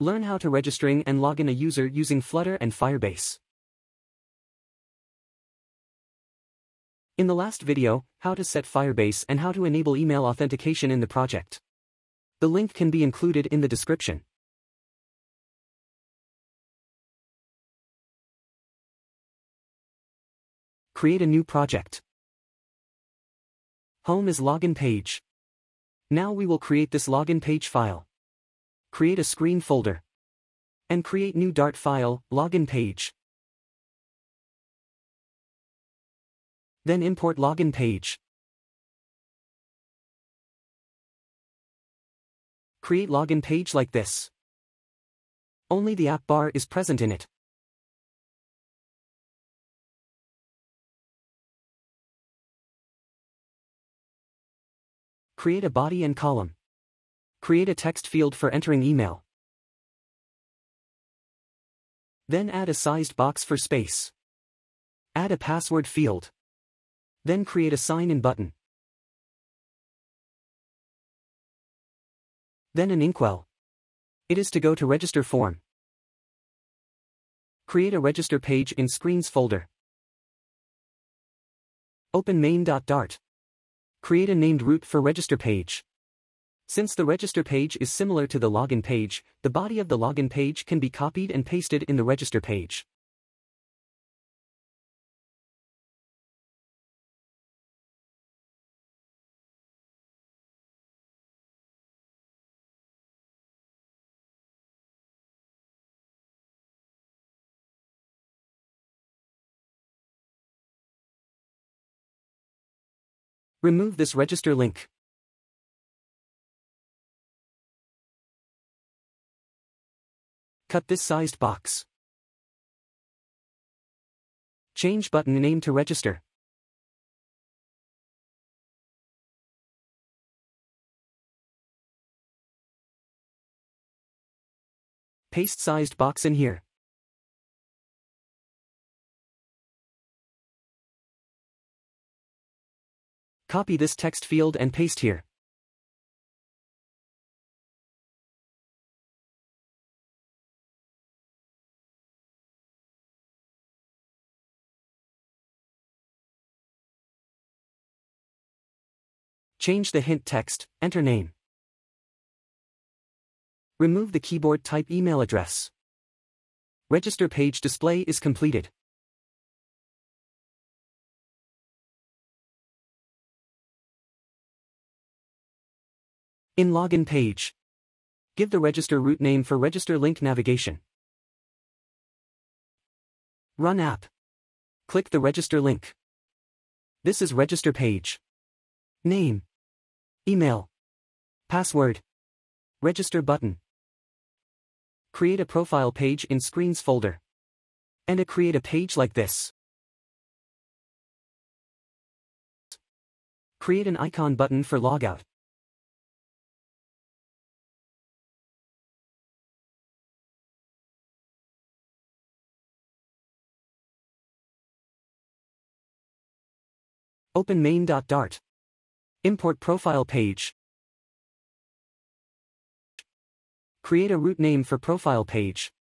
Learn how to registering and login a user using Flutter and Firebase. In the last video, how to set Firebase and how to enable email authentication in the project. The link can be included in the description. Create a new project. Home is login page. Now we will create this login page file. Create a screen folder. And create new Dart file, login page. Then import login page. Create login page like this. Only the app bar is present in it. Create a body and column. Create a text field for entering email. Then add a sized box for space. Add a password field. Then create a sign-in button. Then an inkwell. It is to go to register form. Create a register page in screens folder. Open main.dart. Create a named root for register page. Since the register page is similar to the login page, the body of the login page can be copied and pasted in the register page. Remove this register link. Cut this sized box. Change button name to register. Paste sized box in here. Copy this text field and paste here. Change the hint text, enter name. Remove the keyboard type email address. Register page display is completed. In login page, give the register root name for register link navigation. Run app. Click the register link. This is register page. Name. Email. Password. Register button. Create a profile page in screens folder. And create a page like this. Create an icon button for logout. Open main.dart. Import profile page. Create a root name for profile page.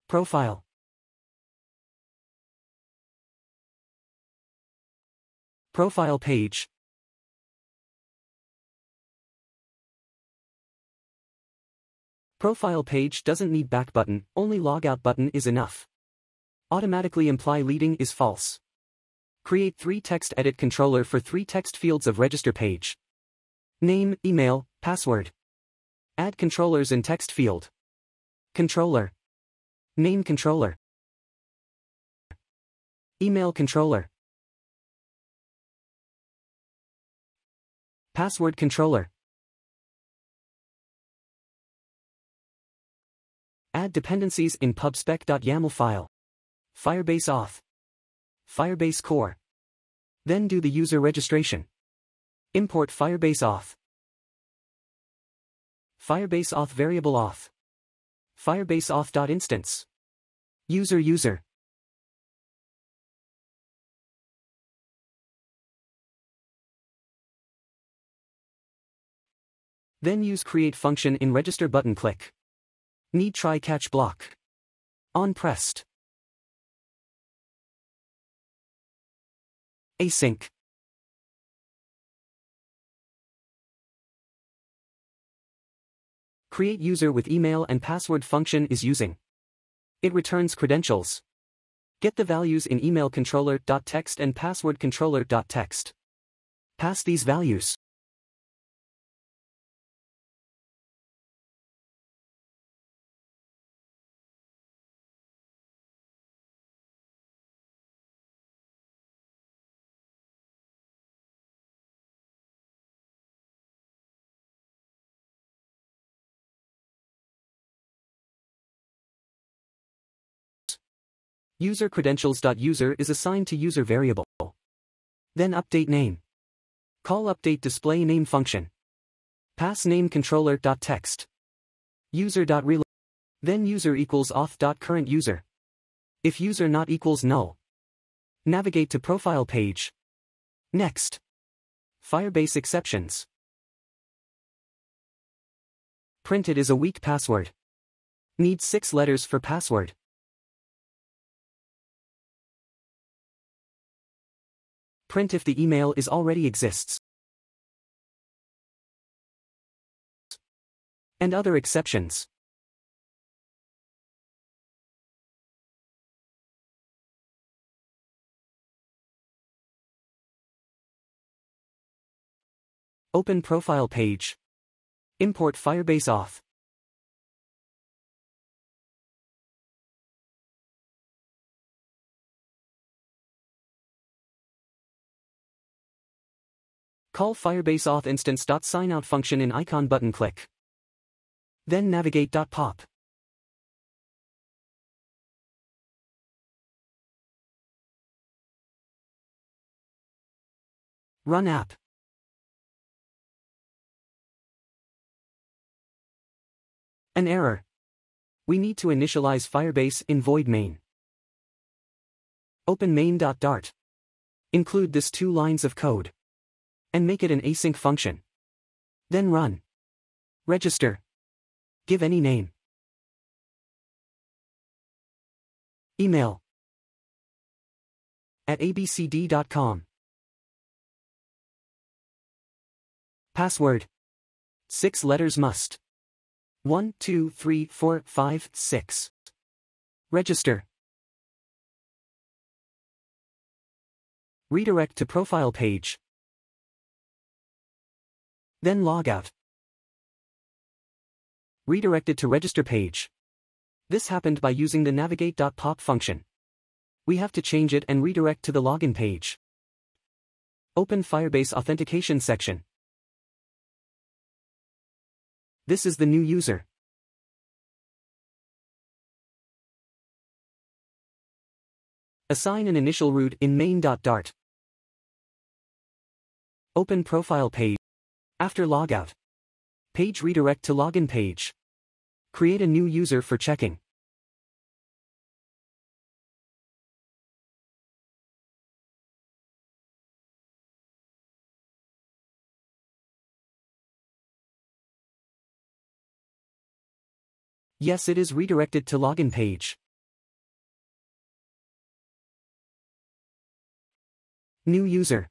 Profile. Profile page. Profile page doesn't need back button, only logout button is enough. Automatically imply leading is false. Create 3 text edit controller for 3 text fields of register page. Name, email, password. Add controllers in text field. Controller. Name controller. Email controller. Password controller. Add dependencies in pubspec.yaml file. Firebase auth. Firebase core. Then do the user registration. Import Firebase auth. Firebase auth variable auth. Firebase auth.instance. User. Then use create function in register button click. Need try catch block. On pressed. Async. Create user with email and password function is using. It returns credentials. Get the values in email controller.text and password controller.text. Pass these values. User credentials.user is assigned to user variable. Then update name. Call update display name function. Pass name controller.text. User.reload. Then user equals auth.current user. If user not equals null. Navigate to profile page. Next. Firebase exceptions. Printed is a weak password. Need 6 letters for password. Print if the email is already exists. And other exceptions. Open profile page. Import Firebase Auth. Call Firebase Auth instance.signout function in icon button click. Then navigate.pop. Run app. An error. We need to initialize Firebase in void main. Open main.dart. Include this 2 lines of code. And make it an async function. Then run. Register. Give any name. Email. @abcd.com. Password. 6 letters must. 1, 2, 3, 4, 5, 6. Register. Redirect to profile page. Then log out. Redirected to register page. This happened by using the navigate.pop function. We have to change it and redirect to the login page. Open Firebase authentication section. This is the new user. Assign an initial root in main.dart. Open profile page. After logout. Page redirect to login page. Create a new user for checking. Yes, it is redirected to login page. New user.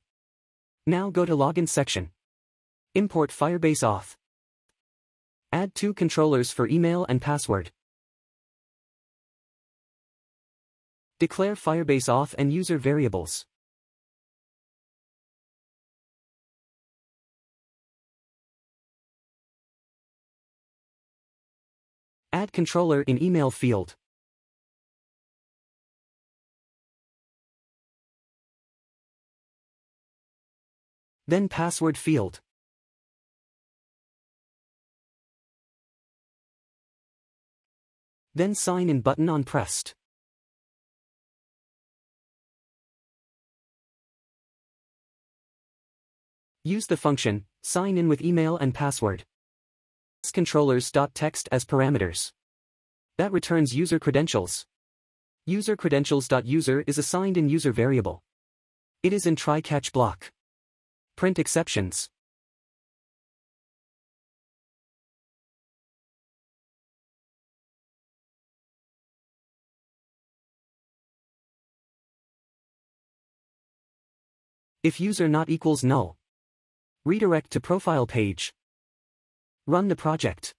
Now go to login section. Import Firebase Auth. Add 2 controllers for email and password. Declare Firebase Auth and user variables. Add controller in email field. Then password field. Then sign in button on pressed. Use the function, sign in with email and password. Controllers.text as parameters. That returns user credentials. User credentials.user is assigned in user variable. It is in try catch block. Print exceptions. If user not equals null, redirect to profile page. Run the project.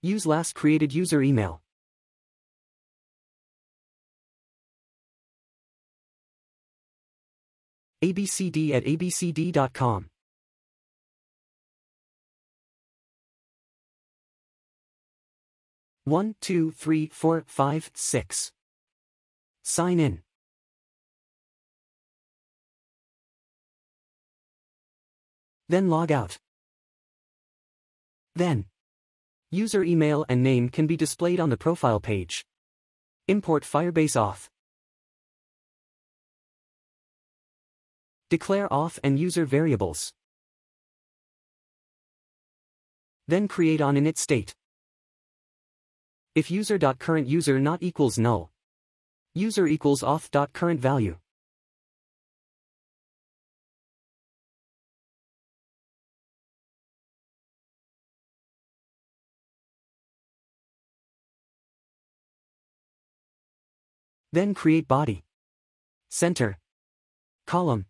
Use last created user email. abcd@abcd.com. One, two, three, four, five, six. Sign in. Then log out. Then, user email and name can be displayed on the profile page. Import Firebase Auth. Declare auth and user variables. Then create on init state. If user.current user not equals null, user equals auth.current value. Then create body, center, column.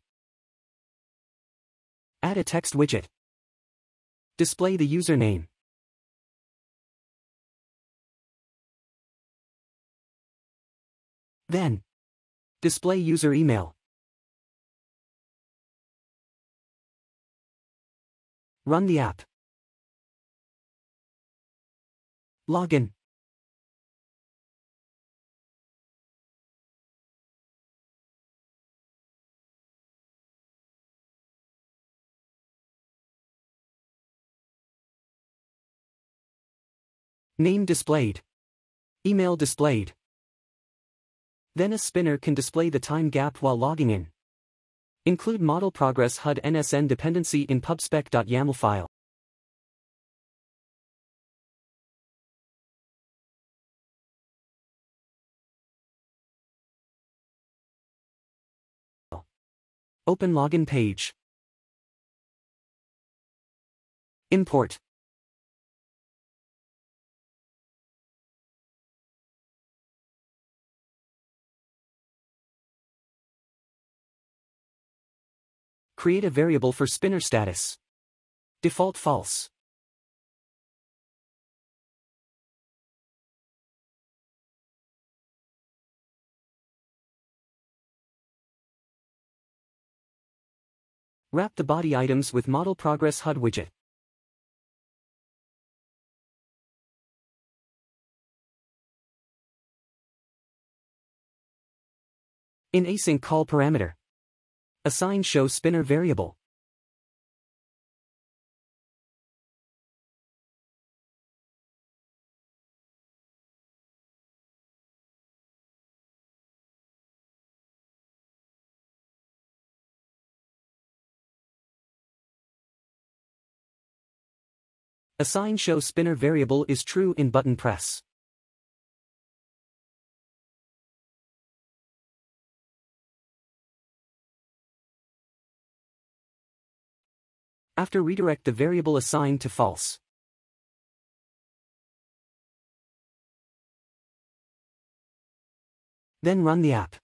Add a text widget. Display the username. Then, display user email. Run the app. Login. Name displayed. Email displayed. Then a spinner can display the time gap while logging in. Include model progress HUD NSN dependency in pubspec.yaml file. Open login page. Import. Create a variable for spinner status. Default false. Wrap the body items with model progress HUD widget. In async call parameter, assign show spinner variable. Assign show spinner variable is true in button press. After redirect the variable assigned to false. Then run the app.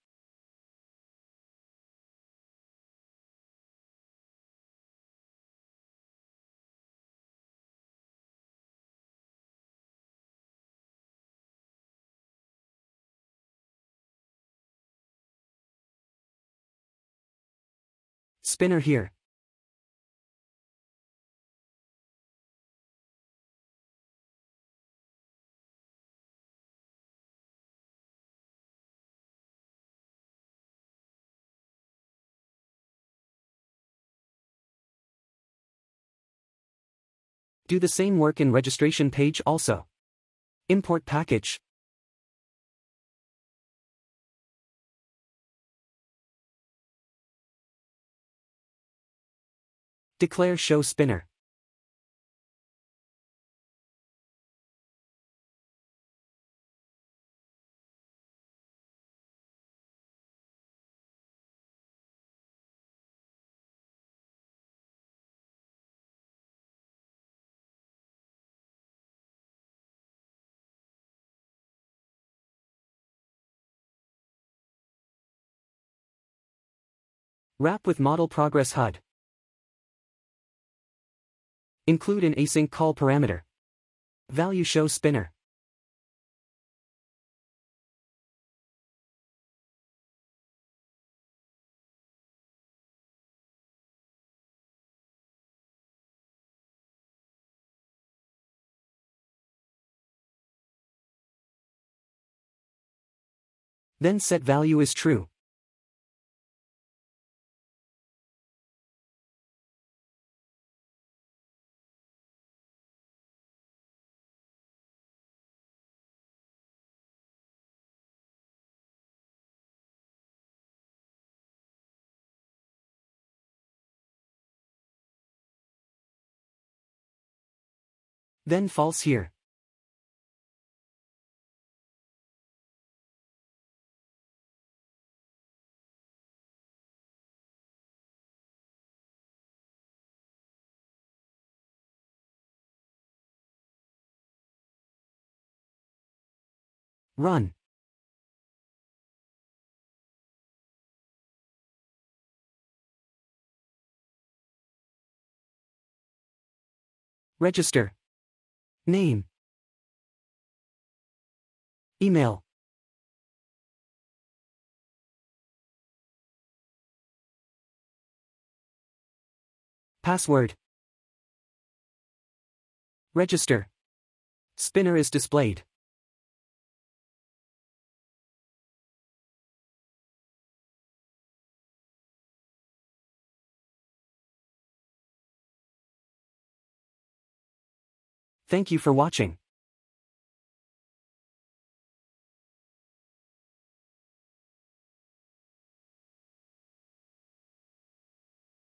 Spinner here. Do the same work in registration page also. Import package. Declare show spinner. Wrap with model progress HUD. Include an async call parameter. Value show spinner. Then set value is true. Then false here. Run. Register. Name. Email. Password. Register. Spinner is displayed. Thank you for watching.